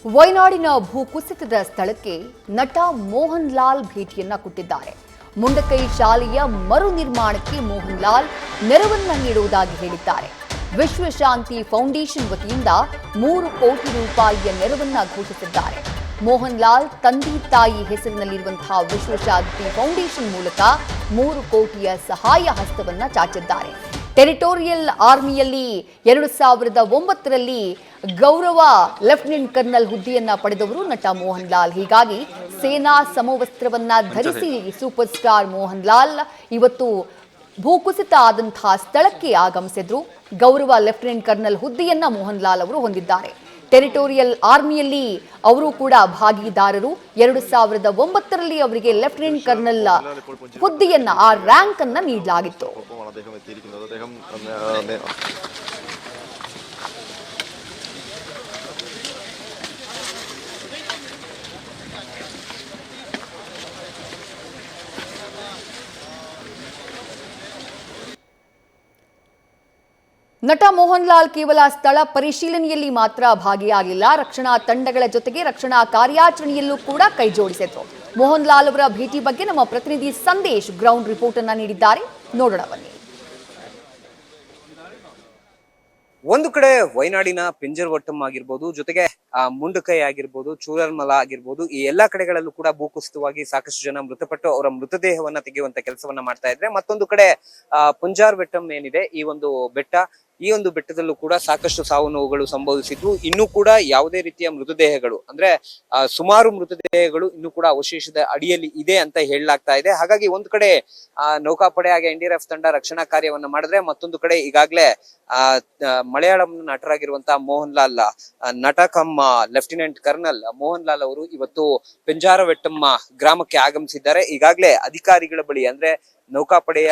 ವಯನಾಡಿನ ಭೂಕುಸಿತದ ಸ್ಥಳಕ್ಕೆ ನಟ ಮೋಹನ್ ಲಾಲ್ ಭೇಟಿಯನ್ನ ಕೊಟ್ಟಿದ್ದಾರೆ. ಮುಂಡಕೈ ಶಾಲೆಯ ಮರು ನಿರ್ಮಾಣಕ್ಕೆ ಮೋಹನ್ ಲಾಲ್ ನೆರವನ್ನ ನೀಡುವುದಾಗಿ ಹೇಳಿದ್ದಾರೆ. ವಿಶ್ವಶಾಂತಿ ಫೌಂಡೇಶನ್ ವತಿಯಿಂದ 3 ಕೋಟಿ ರೂಪಾಯಿಯ ನೆರವನ್ನ ಘೋಷಿಸಿದ್ದಾರೆ. ಮೋಹನ್ ಲಾಲ್ ತಂದೆ ತಾಯಿ ಹೆಸರಿನಲ್ಲಿರುವಂತಹ ವಿಶ್ವಶಾಂತಿ ಫೌಂಡೇಶನ್ ಮೂಲಕ 3 ಕೋಟಿಯ ಸಹಾಯ ಹಸ್ತವನ್ನ ಚಾಚಿದ್ದಾರೆ. ಟೆರಿಟೋರಿಯಲ್ ಆರ್ಮಿಯಲ್ಲಿ 2009ರಲ್ಲಿ ಗೌರವ ಲೆಫ್ಟಿನೆಂಟ್ ಕರ್ನಲ್ ಹುದ್ದೆಯನ್ನ ಪಡೆದವರು ನಟ ಮೋಹನ್ ಲಾಲ್. ಹೀಗಾಗಿ ಸೇನಾ ಸಮವಸ್ತ್ರವನ್ನ ಧರಿಸಿ ಸೂಪರ್ ಸ್ಟಾರ್ ಮೋಹನ್ ಲಾಲ್ ಇವತ್ತು ಭೂಕುಸಿತ ಆದಂತಹ ಸ್ಥಳಕ್ಕೆ ಆಗಮಿಸಿದ್ರು. ಗೌರವ ಲೆಫ್ಟಿನೆಂಟ್ ಕರ್ನಲ್ ಹುದ್ದೆಯನ್ನ ಮೋಹನ್ ಲಾಲ್ ಅವರು ಹೊಂದಿದ್ದಾರೆ. ಟೆರಿಟೋರಿಯಲ್ ಆರ್ಮಿಯಲ್ಲಿ ಅವರು ಕೂಡ ಭಾಗಿದಾರರು. 2009ರಲ್ಲಿ ಅವರಿಗೆ ಲೆಫ್ಟಿನೆಂಟ್ ಕರ್ನಲ್ ಹುದ್ದೆಯನ್ನ ಆ ರ್ಯಾಂಕ್ ಅನ್ನ ನೀಡಲಾಗಿತ್ತು. ನಟ ಮೋಹನ್ ಲಾಲ್ ಕೇವಲ ಸ್ಥಳ ಪರಿಶೀಲನೆಯಲ್ಲಿ ಮಾತ್ರ ಭಾಗಿಯಾಗಲಿಲ್ಲ, ರಕ್ಷಣಾ ತಂಡಗಳ ಜೊತೆಗೆ ರಕ್ಷಣಾ ಕಾರ್ಯಾಚರಣೆಯಲ್ಲೂ ಕೂಡ ಕೈ ಜೋಡಿಸಿದ್ರು. ಮೋಹನ್ ಲಾಲ್ ಅವರ ಭೇಟಿ ಬಗ್ಗೆ ನಮ್ಮ ಪ್ರತಿನಿಧಿ ಸಂದೇಶ್ ಗ್ರೌಂಡ್ ರಿಪೋರ್ಟ್ ಅನ್ನ ನೀಡಿದ್ದಾರೆ, ನೋಡೋಣ ಬನ್ನಿ. ಒಂದು ಕಡೆ ವಯನಾಡಿನ ಪಿಂಜರವಟ್ಟಂ ಆಗಿರ್ಬೋದು, ಜೊತೆಗೆ ಮುಂಡಕೈ ಆಗಿರ್ಬೋದು, ಚೂರಲ್ಮಲ ಆಗಿರ್ಬೋದು, ಈ ಎಲ್ಲಾ ಕಡೆಗಳಲ್ಲೂ ಕೂಡ ಭೂಕುಸಿತವಾಗಿ ಸಾಕಷ್ಟು ಜನ ಮೃತಪಟ್ಟು ಅವರ ಮೃತದೇಹವನ್ನ ತೆಗೆಯುವಂತ ಕೆಲಸವನ್ನ ಮಾಡ್ತಾ ಇದ್ರೆ, ಮತ್ತೊಂದು ಕಡೆ ಪುಂಜಾರ್ವೆಟ್ಟಂ ಏನಿದೆ, ಈ ಒಂದು ಬೆಟ್ಟ, ಈ ಒಂದು ಬೆಟ್ಟದಲ್ಲೂ ಕೂಡ ಸಾಕಷ್ಟು ಸಾವು ನೋವುಗಳು ಸಂಭವಿಸಿದ್ವು. ಇನ್ನೂ ಕೂಡ ಯಾವುದೇ ರೀತಿಯ ಮೃತದೇಹಗಳು ಅಂದ್ರೆ ಸುಮಾರು ಮೃತದೇಹಗಳು ಇನ್ನೂ ಕೂಡ ಅವಶೇಷದ ಅಡಿಯಲ್ಲಿ ಇದೆ ಅಂತ ಹೇಳಲಾಗ್ತಾ ಇದೆ. ಹಾಗಾಗಿ ಒಂದು ಕಡೆ ನೌಕಾಪಡೆ ಹಾಗೆ NDRF ತಂಡ ರಕ್ಷಣಾ ಕಾರ್ಯವನ್ನ ಮಾಡಿದ್ರೆ, ಮತ್ತೊಂದು ಕಡೆ ಈಗಾಗಲೇ ಮಲಯಾಳಂ ನಟರಾಗಿರುವಂತಹ ಮೋಹನ್ ಲಾಲ್, ನಟ ಕಮ್ಮ ಲೆಫ್ಟಿನೆಂಟ್ ಕರ್ನಲ್ ಮೋಹನ್ ಲಾಲ್ ಅವರು ಇವತ್ತು ಪೆಂಜಾರವೆಟ್ಟಂ ಗ್ರಾಮಕ್ಕೆ ಆಗಮಿಸಿದ್ದಾರೆ. ಈಗಾಗಲೇ ಅಧಿಕಾರಿಗಳ ಬಳಿ ಅಂದ್ರೆ ನೌಕಾಪಡೆಯ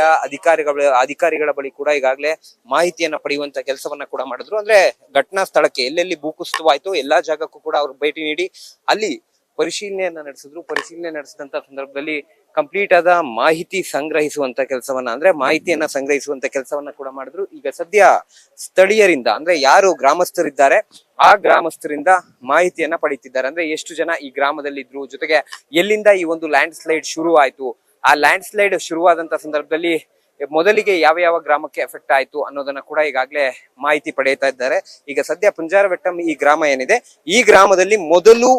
ಅಧಿಕಾರಿಗಳ ಬಳಿ ಕೂಡ ಈಗಾಗಲೇ ಮಾಹಿತಿಯನ್ನ ಪಡೆಯುವಂತ ಕೆಲಸವನ್ನ ಕೂಡ ಮಾಡಿದ್ರು. ಅಂದ್ರೆ ಘಟನಾ ಸ್ಥಳಕ್ಕೆ ಎಲ್ಲೆಲ್ಲಿ ಭೂಕುಸಿತವಾಯ್ತು ಎಲ್ಲಾ ಜಾಗಕ್ಕೂ ಕೂಡ ಅವರು ಭೇಟಿ ನೀಡಿ ಅಲ್ಲಿ ಪರಿಶೀಲನೆಯನ್ನ ನಡೆಸಿದ್ರು. ಪರಿಶೀಲನೆ ನಡೆಸಿದಂತ ಸಂದರ್ಭದಲ್ಲಿ ಕಂಪ್ಲೀಟ್ ಆದ ಮಾಹಿತಿ ಸಂಗ್ರಹಿಸುವಂತ ಕೆಲಸವನ್ನ ಅಂದ್ರೆ ಮಾಹಿತಿಯನ್ನ ಸಂಗ್ರಹಿಸುವಂತ ಕೆಲಸವನ್ನ ಕೂಡ ಮಾಡಿದ್ರು. ಈಗ ಸದ್ಯ ಸ್ಥಳೀಯರಿಂದ ಅಂದ್ರೆ ಯಾರು ಗ್ರಾಮಸ್ಥರಿದ್ದಾರೆ ಆ ಗ್ರಾಮಸ್ಥರಿಂದ ಮಾಹಿತಿಯನ್ನ ಪಡೀತಿದ್ದಾರೆ. ಅಂದ್ರೆ ಎಷ್ಟು ಜನ ಈ ಗ್ರಾಮದಲ್ಲಿ ಇದ್ರು, ಜೊತೆಗೆ ಎಲ್ಲಿಂದ ಈ ಒಂದು ಲ್ಯಾಂಡ್ ಸ್ಲೈಡ್ ಶುರು ಆಯ್ತು, ಆ ಲ್ಯಾಂಡ್ ಸ್ಲೈಡ್ ಶುರುವಾದಂತ ಸಂದರ್ಭದಲ್ಲಿ ಮೊದಲಿಗೆ ಯಾವ ಯಾವ ಗ್ರಾಮಕ್ಕೆ ಎಫೆಕ್ಟ್ ಆಯ್ತು ಅನ್ನೋದನ್ನ ಕೂಡ ಈಗಾಗಲೇ ಮಾಹಿತಿ ಪಡೆಯುತ್ತಾ ಇದ್ದಾರೆ. ಈಗ ಸದ್ಯ ಪುಂಜಾರವೆಟ್ಟಂ ಈ ಗ್ರಾಮ ಏನಿದೆ, ಈ ಗ್ರಾಮದಲ್ಲಿ ಮೊದಲು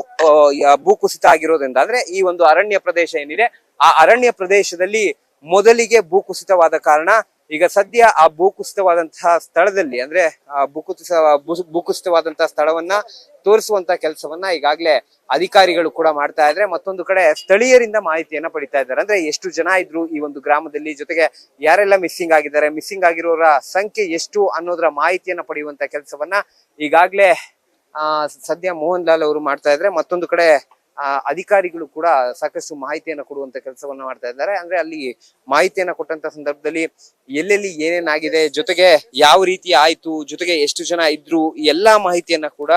ಭೂಕುಸಿತ ಆಗಿರೋದ್ರಿಂದ ಅಂದ್ರೆ ಈ ಒಂದು ಅರಣ್ಯ ಪ್ರದೇಶ ಏನಿದೆ, ಆ ಅರಣ್ಯ ಪ್ರದೇಶದಲ್ಲಿ ಮೊದಲಿಗೆ ಭೂಕುಸಿತವಾದ ಕಾರಣ ಈಗ ಸದ್ಯ ಆ ಭೂಕುಸಿತವಾದಂತಹ ಸ್ಥಳದಲ್ಲಿ ಅಂದ್ರೆ ಭೂಕುಸಿತವಾದಂತಹ ಸ್ಥಳವನ್ನ ತೋರಿಸುವಂತ ಕೆಲಸವನ್ನ ಈಗಾಗಲೇ ಅಧಿಕಾರಿಗಳು ಕೂಡ ಮಾಡ್ತಾ ಇದ್ರೆ, ಮತ್ತೊಂದು ಕಡೆ ಸ್ಥಳೀಯರಿಂದ ಮಾಹಿತಿಯನ್ನ ಪಡಿತಾ ಇದ್ದಾರೆ. ಅಂದ್ರೆ ಎಷ್ಟು ಜನ ಇದ್ರು ಈ ಒಂದು ಗ್ರಾಮದಲ್ಲಿ, ಜೊತೆಗೆ ಯಾರೆಲ್ಲ ಮಿಸ್ಸಿಂಗ್ ಆಗಿದ್ದಾರೆ, ಮಿಸ್ಸಿಂಗ್ ಆಗಿರೋರ ಸಂಖ್ಯೆ ಎಷ್ಟು ಅನ್ನೋದರ ಮಾಹಿತಿಯನ್ನ ಪಡೆಯುವಂತ ಕೆಲಸವನ್ನ ಈಗಾಗಲೇ ಸದ್ಯ ಮೋಹನ್ ಲಾಲ್ ಅವರು ಮಾಡ್ತಾ ಇದ್ರೆ, ಮತ್ತೊಂದು ಕಡೆ ಅಧಿಕಾರಿಗಳು ಕೂಡ ಸಾಕಷ್ಟು ಮಾಹಿತಿಯನ್ನ ಕೊಡುವಂತ ಕೆಲಸವನ್ನ ಮಾಡ್ತಾ ಇದ್ದಾರೆ. ಅಂದ್ರೆ ಅಲ್ಲಿ ಮಾಹಿತಿಯನ್ನ ಕೊಟ್ಟಂತ ಸಂದರ್ಭದಲ್ಲಿ ಎಲ್ಲೆಲ್ಲಿ ಏನೇನಾಗಿದೆ, ಜೊತೆಗೆ ಯಾವ ರೀತಿ ಆಯ್ತು, ಜೊತೆಗೆ ಎಷ್ಟು ಜನ ಇದ್ರು, ಎಲ್ಲಾ ಮಾಹಿತಿಯನ್ನ ಕೂಡ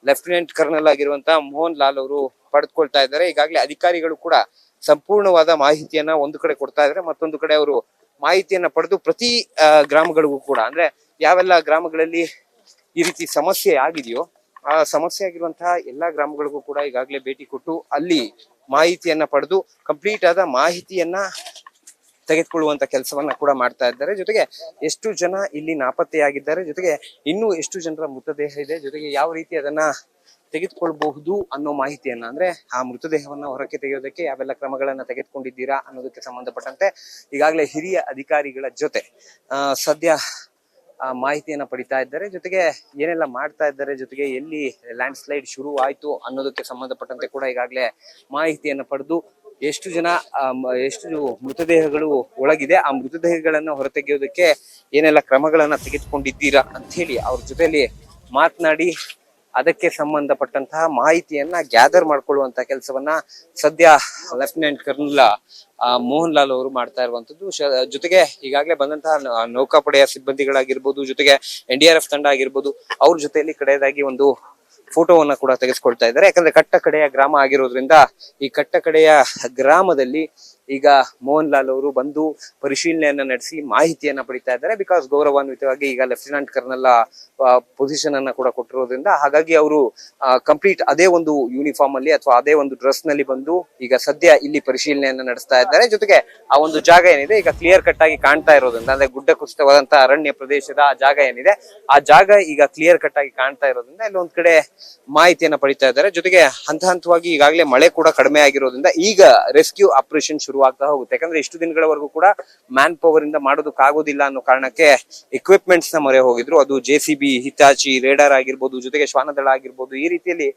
ಲೆಫ್ಟಿನೆಂಟ್ ಕರ್ನಲ್ ಆಗಿರುವಂತಹ ಮೋಹನ್ ಲಾಲ್ ಅವರು ಪಡೆದುಕೊಳ್ತಾ ಇದ್ದಾರೆ. ಈಗಾಗಲೇ ಅಧಿಕಾರಿಗಳು ಕೂಡ ಸಂಪೂರ್ಣವಾದ ಮಾಹಿತಿಯನ್ನ ಒಂದು ಕಡೆ ಕೊಡ್ತಾ ಇದ್ದಾರೆ, ಮತ್ತೊಂದು ಕಡೆ ಅವರು ಮಾಹಿತಿಯನ್ನ ಪಡೆದು ಪ್ರತಿ ಗ್ರಾಮಗಳಿಗೂ ಕೂಡ ಅಂದ್ರೆ ಯಾವೆಲ್ಲ ಗ್ರಾಮಗಳಲ್ಲಿ ಈ ರೀತಿ ಸಮಸ್ಯೆ ಆಗಿದೆಯೋ ಆ ಸಮಸ್ಯೆ ಆಗಿರುವಂತಹ ಎಲ್ಲಾ ಗ್ರಾಮಗಳಿಗೂ ಕೂಡ ಈಗಾಗಲೇ ಭೇಟಿ ಕೊಟ್ಟು ಅಲ್ಲಿ ಮಾಹಿತಿಯನ್ನ ಪಡೆದು ಕಂಪ್ಲೀಟ್ ಆದ ಮಾಹಿತಿಯನ್ನ ತೆಗೆದುಕೊಳ್ಳುವಂತ ಕೆಲಸವನ್ನ ಕೂಡ ಮಾಡ್ತಾ ಇದ್ದಾರೆ. ಜೊತೆಗೆ ಎಷ್ಟು ಜನ ಇಲ್ಲಿ ನಾಪತ್ತೆಯಾಗಿದ್ದಾರೆ, ಜೊತೆಗೆ ಇನ್ನೂ ಎಷ್ಟು ಜನರ ಮೃತದೇಹ ಇದೆ, ಜೊತೆಗೆ ಯಾವ ರೀತಿ ಅದನ್ನ ತೆಗೆದುಕೊಳ್ಬಹುದು ಅನ್ನೋ ಮಾಹಿತಿಯನ್ನ ಅಂದ್ರೆ ಆ ಮೃತದೇಹವನ್ನ ಹೊರಕ್ಕೆ ತೆಗೆಯೋದಕ್ಕೆ ಯಾವೆಲ್ಲ ಕ್ರಮಗಳನ್ನ ತೆಗೆದುಕೊಂಡಿದ್ದೀರಾ ಅನ್ನೋದಕ್ಕೆ ಸಂಬಂಧಪಟ್ಟಂತೆ ಈಗಾಗಲೇ ಹಿರಿಯ ಅಧಿಕಾರಿಗಳ ಜೊತೆ ಸದ್ಯ ಮಾಹಿತಿಯನ್ನ ಪಡಿತಾ ಇದ್ದಾರೆ. ಜೊತೆಗೆ ಏನೆಲ್ಲ ಮಾಡ್ತಾ ಇದ್ದಾರೆ, ಜೊತೆಗೆ ಎಲ್ಲಿ ಲ್ಯಾಂಡ್ ಸ್ಲೈಡ್ ಶುರು ಆಯ್ತು ಅನ್ನೋದಕ್ಕೆ ಸಂಬಂಧಪಟ್ಟಂತೆ ಕೂಡ ಈಗಾಗಲೇ ಮಾಹಿತಿಯನ್ನ ಪಡೆದು ಎಷ್ಟು ಮೃತದೇಹಗಳು ಒಳಗಿದೆ, ಆ ಮೃತದೇಹಗಳನ್ನ ಹೊರತೆಗೆಯೋದಕ್ಕೆ ಏನೆಲ್ಲ ಕ್ರಮಗಳನ್ನ ತೆಗೆದುಕೊಂಡಿದ್ದೀರಾ ಅಂತ ಹೇಳಿ ಅವ್ರ ಜೊತೆಲಿ ಮಾತನಾಡಿ ಅದಕ್ಕೆ ಸಂಬಂಧಪಟ್ಟಂತಹ ಮಾಹಿತಿಯನ್ನ ಗ್ಯಾದರ್ ಮಾಡ್ಕೊಳ್ಳುವಂತ ಕೆಲಸವನ್ನ ಸದ್ಯ ಲೆಫ್ಟಿನೆಂಟ್ ಕರ್ನಲ್ ಮೋಹನ್ ಲಾಲ್ ಅವರು ಮಾಡ್ತಾ ಇರುವಂತದ್ದು. ಜೊತೆಗೆ ಈಗಾಗಲೇ ಬಂದಂತಹ ನೌಕಾಪಡೆಯ ಸಿಬ್ಬಂದಿಗಳಾಗಿರ್ಬೋದು, ಜೊತೆಗೆ NDRF ತಂಡ ಆಗಿರ್ಬೋದು, ಅವ್ರ ಜೊತೆಯಲ್ಲಿ ಕಡೆಯದಾಗಿ ಒಂದು ಫೋಟೋವನ್ನ ಕೂಡ ತೆಗೆಸ್ಕೊಳ್ತಾ ಇದ್ದಾರೆ. ಯಾಕಂದ್ರೆ ಕಟ್ಟ ಕಡೆಯ ಗ್ರಾಮ ಆಗಿರೋದ್ರಿಂದ ಈ ಕಟ್ಟ ಕಡೆಯ ಗ್ರಾಮದಲ್ಲಿ ಈಗ ಮೋಹನ್ ಲಾಲ್ ಅವರು ಬಂದು ಪರಿಶೀಲನೆಯನ್ನ ನಡೆಸಿ ಮಾಹಿತಿಯನ್ನ ಪಡಿತಾ ಇದ್ದಾರೆ. ಬಿಕಾಸ್ ಗೌರವಾನ್ವಿತವಾಗಿ ಈಗ ಲೆಫ್ಟಿನೆಂಟ್ ಕರ್ನಲ್ ಪೊಸಿಷನ್ ಅನ್ನ ಕೂಡ ಕೊಟ್ಟಿರೋದ್ರಿಂದ ಹಾಗಾಗಿ ಅವರು ಕಂಪ್ಲೀಟ್ ಅದೇ ಒಂದು ಯೂನಿಫಾರ್ಮ್ ಅಲ್ಲಿ ಅಥವಾ ಅದೇ ಒಂದು ಡ್ರೆಸ್ ನಲ್ಲಿ ಬಂದು ಈಗ ಸದ್ಯ ಇಲ್ಲಿ ಪರಿಶೀಲನೆಯನ್ನ ನಡೆಸ್ತಾ ಇದ್ದಾರೆ. ಜೊತೆಗೆ ಆ ಒಂದು ಜಾಗ ಏನಿದೆ ಈಗ ಕ್ಲಿಯರ್ ಕಟ್ ಆಗಿ ಕಾಣ್ತಾ ಇರೋದ್ರಿಂದ ಅಂದ್ರೆ ಗುಡ್ಡ ಕುಸಿತವಾದಂತಹ ಅರಣ್ಯ ಪ್ರದೇಶದ ಆ ಜಾಗ ಏನಿದೆ ಆ ಜಾಗ ಈಗ ಕ್ಲಿಯರ್ ಕಟ್ ಆಗಿ ಕಾಣ್ತಾ ಇರೋದ್ರಿಂದ ಇಲ್ಲಿ ಒಂದ್ ಕಡೆ ಮಾಹಿತಿಯನ್ನ ಪಡಿತಾ ಇದ್ದಾರೆ. ಜೊತೆಗೆ ಹಂತ ಹಂತವಾಗಿ ಈಗಾಗಲೇ ಮಳೆ ಕೂಡ ಕಡಿಮೆ ಆಗಿರೋದ್ರಿಂದ ಈಗ ರೆಸ್ಕ್ಯೂ ಆಪರೇಷನ್ ಶುರುವಾಗ್ತಾ ಹೋಗುತ್ತೆ. ಯಾಕಂದ್ರೆ ಇಷ್ಟು ದಿನಗಳವರೆಗೂ ಕೂಡ ಮ್ಯಾನ್ ಪವರ್ ಇಂದ ಮಾಡೋದಕ್ಕಾಗೋದಿಲ್ಲ ಅನ್ನೋ ಕಾರಣಕ್ಕೆ ಎಕ್ವಿಪ್ಮೆಂಟ್ಸ್ ನ ಮೊರೆ ಹೋಗಿದ್ರು. ಅದು JCB, ಹಿತಾಚಿ, ರೇಡಾರ್ ಆಗಿರ್ಬೋದು, ಜೊತೆಗೆ ಶ್ವಾನದಳ ಆಗಿರ್ಬೋದು, ಈ ರೀತಿಯಲ್ಲಿ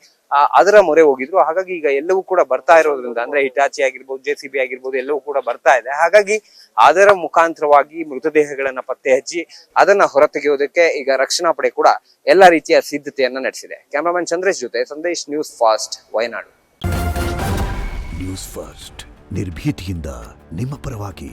ಅದರ ಮೊರೆ ಹೋಗಿದ್ರು. ಹಾಗಾಗಿ ಈಗ ಎಲ್ಲವೂ ಕೂಡ ಬರ್ತಾ ಇರೋದ್ರಿಂದ ಅಂದ್ರೆ ಹಿಟಾಚಿ ಆಗಿರ್ಬೋದು, JCB ಆಗಿರ್ಬೋದು ಎಲ್ಲವೂ ಕೂಡ ಬರ್ತಾ ಇದೆ. ಹಾಗಾಗಿ ಅದರ ಮುಖಾಂತರವಾಗಿ ಮೃತದೇಹಗಳನ್ನ ಪತ್ತೆ ಹಚ್ಚಿ ಅದನ್ನ ಹೊರತೆಗೆಯೋದಕ್ಕೆ ಈಗ ರಕ್ಷಣಾ ಪಡೆ ಕೂಡ ಎಲ್ಲಾ ರೀತಿಯ ಸಿದ್ಧತೆಯನ್ನ ನಡೆಸಿದೆ. ಕ್ಯಾಮರಾಮನ್ ಚಂದ್ರೇಶ್ ಜೊತೆ Sandesh, news fast, Wayanad. News first ನಿರ್ಭೀತಿಯಿಂದ ನಿಮ್ಮ ಪರವಾಗಿ.